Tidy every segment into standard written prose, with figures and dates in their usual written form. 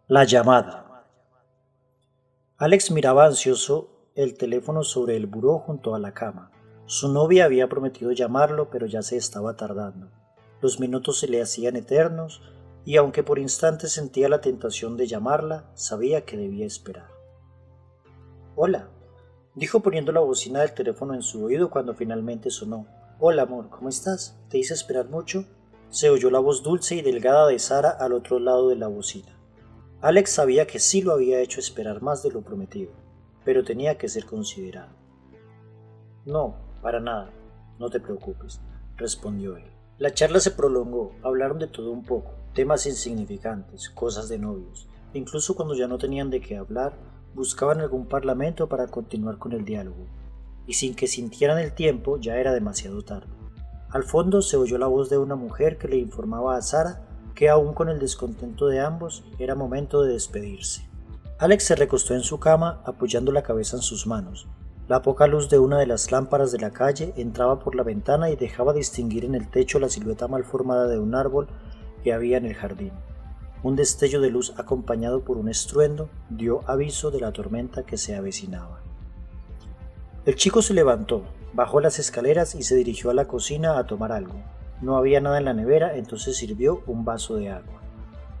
La llamada. Alex miraba ansioso el teléfono sobre el buró junto a la cama. Su novia había prometido llamarlo, pero ya se estaba tardando. Los minutos se le hacían eternos, y aunque por instantes sentía la tentación de llamarla, sabía que debía esperar. Hola, dijo poniendo la bocina del teléfono en su oído cuando finalmente sonó. Hola, amor, ¿cómo estás? ¿Te hice esperar mucho? Se oyó la voz dulce y delgada de Sara al otro lado de la bocina. Alex sabía que sí lo había hecho esperar más de lo prometido, pero tenía que ser considerado. No, para nada, no te preocupes, respondió él. La charla se prolongó, hablaron de todo un poco, temas insignificantes, cosas de novios. Incluso cuando ya no tenían de qué hablar, buscaban algún parlamento para continuar con el diálogo. Y sin que sintieran el tiempo, ya era demasiado tarde. Al fondo se oyó la voz de una mujer que le informaba a Sara que aún con el descontento de ambos, era momento de despedirse. Alex se recostó en su cama apoyando la cabeza en sus manos. La poca luz de una de las lámparas de la calle entraba por la ventana y dejaba distinguir en el techo la silueta mal formada de un árbol que había en el jardín. Un destello de luz acompañado por un estruendo dio aviso de la tormenta que se avecinaba. El chico se levantó, bajó las escaleras y se dirigió a la cocina a tomar algo. No había nada en la nevera, entonces sirvió un vaso de agua.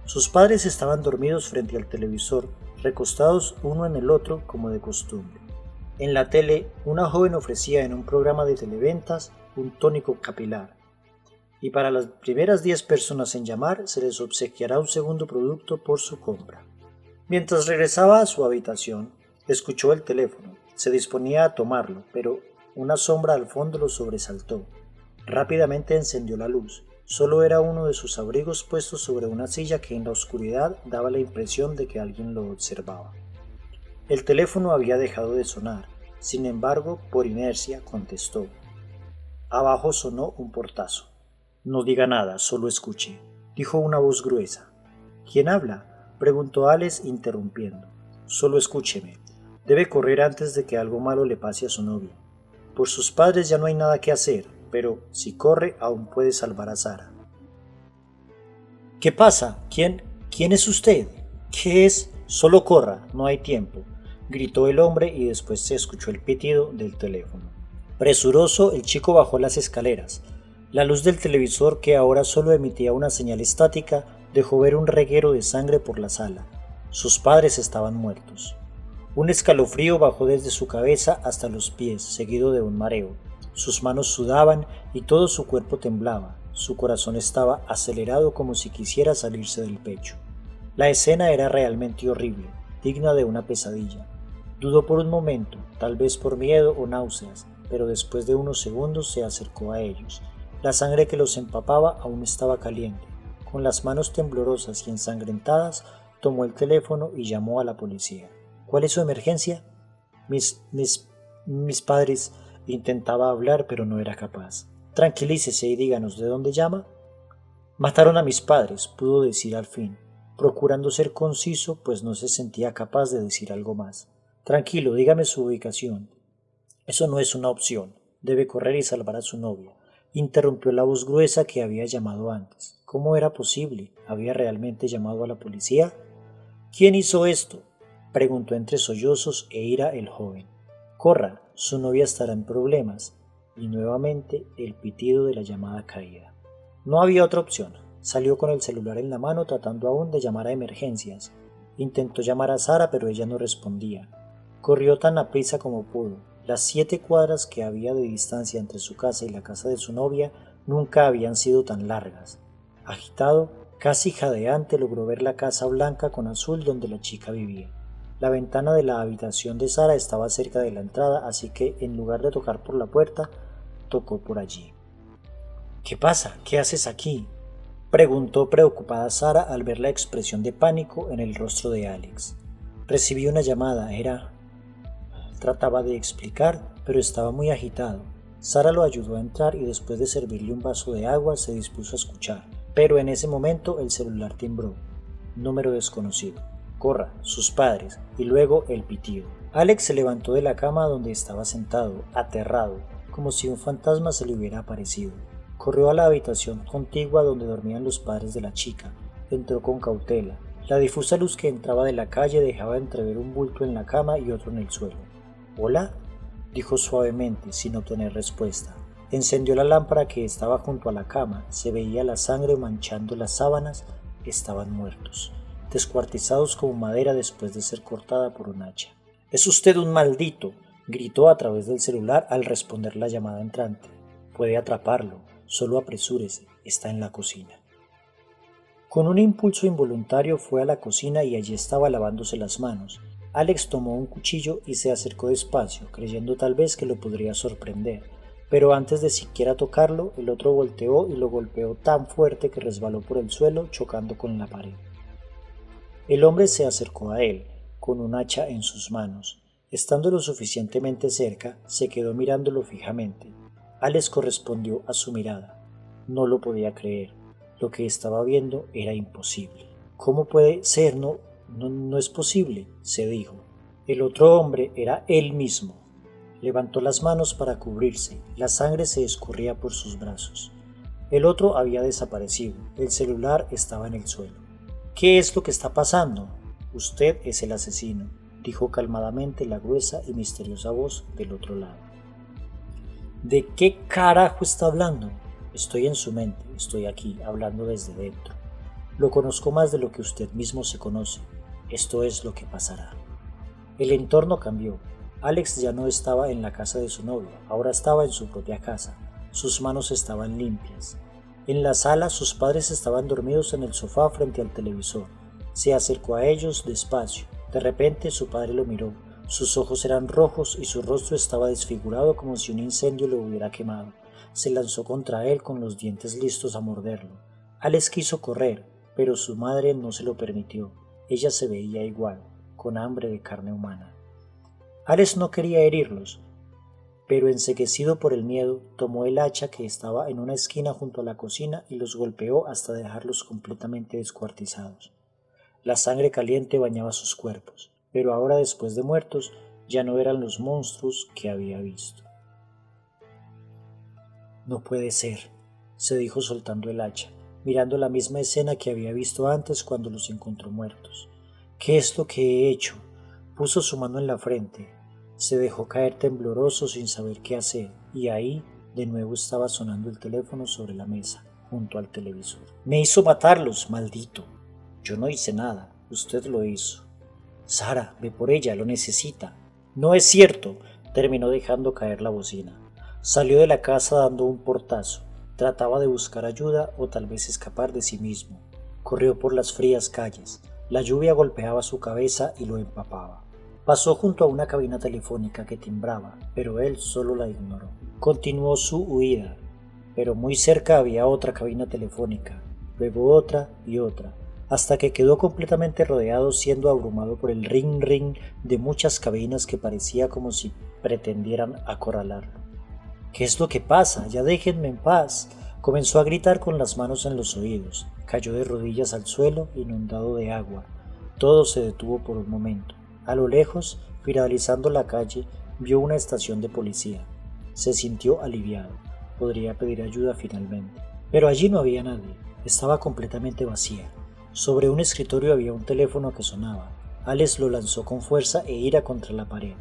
Sus padres estaban dormidos frente al televisor, recostados uno en el otro como de costumbre. En la tele, una joven ofrecía en un programa de televentas un tónico capilar. Y para las primeras 10 personas en llamar se les obsequiará un segundo producto por su compra. Mientras regresaba a su habitación, escuchó el teléfono. Se disponía a tomarlo, pero una sombra al fondo lo sobresaltó. Rápidamente encendió la luz. Solo era uno de sus abrigos puestos sobre una silla que en la oscuridad daba la impresión de que alguien lo observaba. El teléfono había dejado de sonar. Sin embargo, por inercia, contestó. Abajo sonó un portazo. No diga nada, solo escuche, dijo una voz gruesa. ¿Quién habla?, preguntó Alex interrumpiendo. Solo escúcheme. Debe correr antes de que algo malo le pase a su novia. Por sus padres ya no hay nada que hacer, pero si corre aún puede salvar a Sara. ¿Qué pasa? ¿Quién es usted? ¿Qué es? Solo corra, no hay tiempo, gritó el hombre y después se escuchó el pitido del teléfono. Presuroso, el chico bajó las escaleras. La luz del televisor, que ahora solo emitía una señal estática, dejó ver un reguero de sangre por la sala. Sus padres estaban muertos. Un escalofrío bajó desde su cabeza hasta los pies, seguido de un mareo. Sus manos sudaban y todo su cuerpo temblaba. Su corazón estaba acelerado como si quisiera salirse del pecho. La escena era realmente horrible, digna de una pesadilla. Dudó por un momento, tal vez por miedo o náuseas, pero después de unos segundos se acercó a ellos. La sangre que los empapaba aún estaba caliente. Con las manos temblorosas y ensangrentadas, tomó el teléfono y llamó a la policía. ¿Cuál es su emergencia? Mis padres... Intentaba hablar, pero no era capaz. Tranquilícese y díganos de dónde llama. Mataron a mis padres, pudo decir al fin, procurando ser conciso, pues no se sentía capaz de decir algo más. Tranquilo, dígame su ubicación. Eso no es una opción. Debe correr y salvar a su novia. Interrumpió la voz gruesa que había llamado antes. ¿Cómo era posible? ¿Había realmente llamado a la policía? ¿Quién hizo esto?, preguntó entre sollozos e ira el joven. Corra, su novia estará en problemas, y nuevamente el pitido de la llamada caída. No había otra opción. Salió con el celular en la mano tratando aún de llamar a emergencias. Intentó llamar a Sara, pero ella no respondía. Corrió tan aprisa como pudo. Las 7 cuadras que había de distancia entre su casa y la casa de su novia nunca habían sido tan largas. Agitado, casi jadeante, logró ver la casa blanca con azul donde la chica vivía. La ventana de la habitación de Sara estaba cerca de la entrada, así que en lugar de tocar por la puerta, tocó por allí. ¿Qué pasa? ¿Qué haces aquí?, preguntó preocupada Sara al ver la expresión de pánico en el rostro de Alex. Recibí una llamada, Trataba de explicar, pero estaba muy agitado. Sara lo ayudó a entrar y después de servirle un vaso de agua se dispuso a escuchar, pero en ese momento el celular timbró. Número desconocido. Corra, sus padres, y luego el pitido. Alex se levantó de la cama donde estaba sentado, aterrado, como si un fantasma se le hubiera aparecido. Corrió a la habitación contigua donde dormían los padres de la chica. Entró con cautela. La difusa luz que entraba de la calle dejaba entrever un bulto en la cama y otro en el suelo. «¿Hola?», dijo suavemente, sin obtener respuesta. Encendió la lámpara que estaba junto a la cama. Se veía la sangre manchando las sábanas. Estaban muertos, descuartizados como madera después de ser cortada por un hacha. «¡Es usted un maldito!», gritó a través del celular al responder la llamada entrante. «Puede atraparlo. Solo apresúrese. Está en la cocina». Con un impulso involuntario fue a la cocina y allí estaba lavándose las manos. Alex tomó un cuchillo y se acercó despacio, creyendo tal vez que lo podría sorprender, pero antes de siquiera tocarlo, el otro volteó y lo golpeó tan fuerte que resbaló por el suelo, chocando con la pared. El hombre se acercó a él, con un hacha en sus manos. Estando lo suficientemente cerca, se quedó mirándolo fijamente. Alex correspondió a su mirada. No lo podía creer. Lo que estaba viendo era imposible. «¿Cómo puede ser? No es posible», se dijo. El otro hombre era él mismo. Levantó las manos para cubrirse. La sangre se escurría por sus brazos. El otro había desaparecido. El celular estaba en el suelo. «¿Qué es lo que está pasando?». «Usted es el asesino», dijo calmadamente la gruesa y misteriosa voz del otro lado. «¿De qué carajo está hablando?». «Estoy en su mente, estoy aquí, hablando desde dentro. Lo conozco más de lo que usted mismo se conoce. Esto es lo que pasará». El entorno cambió. Alex ya no estaba en la casa de su novio, ahora estaba en su propia casa. Sus manos estaban limpias. En la sala sus padres estaban dormidos en el sofá frente al televisor. Se acercó a ellos despacio. De repente su padre lo miró. Sus ojos eran rojos y su rostro estaba desfigurado como si un incendio lo hubiera quemado. Se lanzó contra él con los dientes listos a morderlo. Alex quiso correr, pero su madre no se lo permitió. Ella se veía igual, con hambre de carne humana. Alex no quería herirlos, pero enceguecido por el miedo, tomó el hacha que estaba en una esquina junto a la cocina y los golpeó hasta dejarlos completamente descuartizados. La sangre caliente bañaba sus cuerpos, pero ahora después de muertos ya no eran los monstruos que había visto. «No puede ser», se dijo soltando el hacha, mirando la misma escena que había visto antes cuando los encontró muertos. «¿Qué es lo que he hecho?». Puso su mano en la frente. Se dejó caer tembloroso sin saber qué hacer, y ahí de nuevo estaba sonando el teléfono sobre la mesa, junto al televisor. «Me hizo matarlos, maldito». «Yo no hice nada, usted lo hizo». «Sara, ve por ella, lo necesita». «No es cierto», terminó dejando caer la bocina. Salió de la casa dando un portazo. Trataba de buscar ayuda o tal vez escapar de sí mismo. Corrió por las frías calles. La lluvia golpeaba su cabeza y lo empapaba. Pasó junto a una cabina telefónica que timbraba, pero él solo la ignoró. Continuó su huida, pero muy cerca había otra cabina telefónica, luego otra y otra, hasta que quedó completamente rodeado, siendo abrumado por el ring de muchas cabinas que parecía como si pretendieran acorralarlo. «¿Qué es lo que pasa? Ya déjenme en paz». Comenzó a gritar con las manos en los oídos. Cayó de rodillas al suelo, inundado de agua. Todo se detuvo por un momento. A lo lejos, finalizando la calle, vio una estación de policía. Se sintió aliviado. Podría pedir ayuda finalmente. Pero allí no había nadie. Estaba completamente vacía. Sobre un escritorio había un teléfono que sonaba. Alex lo lanzó con fuerza e ira contra la pared.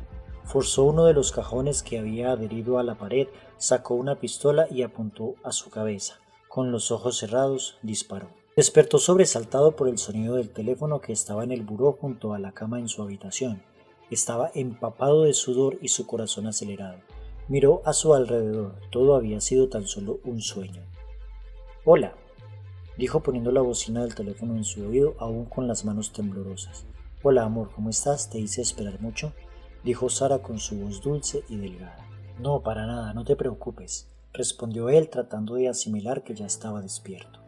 Forzó uno de los cajones que había adherido a la pared, sacó una pistola y apuntó a su cabeza. Con los ojos cerrados, disparó. Despertó sobresaltado por el sonido del teléfono que estaba en el buró junto a la cama en su habitación. Estaba empapado de sudor y su corazón acelerado. Miró a su alrededor. Todo había sido tan solo un sueño. «Hola», dijo poniendo la bocina del teléfono en su oído, aún con las manos temblorosas. «Hola, amor, ¿cómo estás? ¿Te hice esperar mucho?», dijo Sara con su voz dulce y delgada. «No, para nada, no te preocupes», respondió él tratando de asimilar que ya estaba despierto.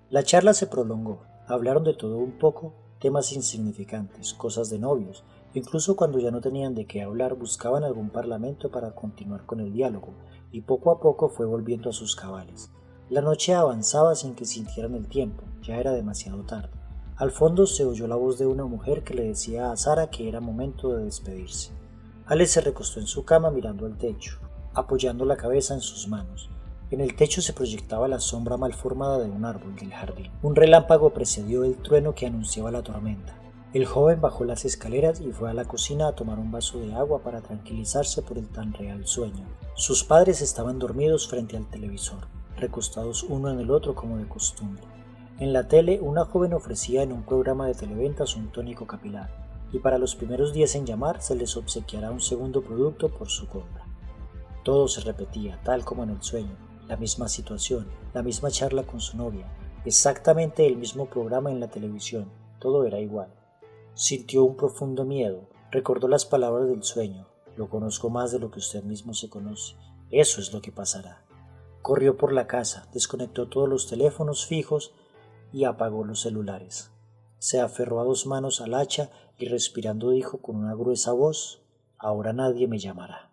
La charla se prolongó. Hablaron de todo un poco, temas insignificantes, cosas de novios. Incluso cuando ya no tenían de qué hablar, buscaban algún parlamento para continuar con el diálogo, y poco a poco fue volviendo a sus cabales. La noche avanzaba sin que sintieran el tiempo, ya era demasiado tarde. Al fondo se oyó la voz de una mujer que le decía a Sara que era momento de despedirse. Alex se recostó en su cama mirando al techo, apoyando la cabeza en sus manos. En el techo se proyectaba la sombra mal formada de un árbol del jardín. Un relámpago precedió el trueno que anunciaba la tormenta. El joven bajó las escaleras y fue a la cocina a tomar un vaso de agua para tranquilizarse por el tan real sueño. Sus padres estaban dormidos frente al televisor, recostados uno en el otro como de costumbre. En la tele, una joven ofrecía en un programa de televentas un tónico capilar, y para los primeros 10 en llamar se les obsequiará un segundo producto por su compra. Todo se repetía, tal como en el sueño, la misma situación, la misma charla con su novia, exactamente el mismo programa en la televisión, todo era igual. Sintió un profundo miedo, recordó las palabras del sueño, lo conozco más de lo que usted mismo se conoce, eso es lo que pasará. Corrió por la casa, desconectó todos los teléfonos fijos y apagó los celulares. Se aferró a 2 manos al hacha y respirando dijo con una gruesa voz: ahora nadie me llamará.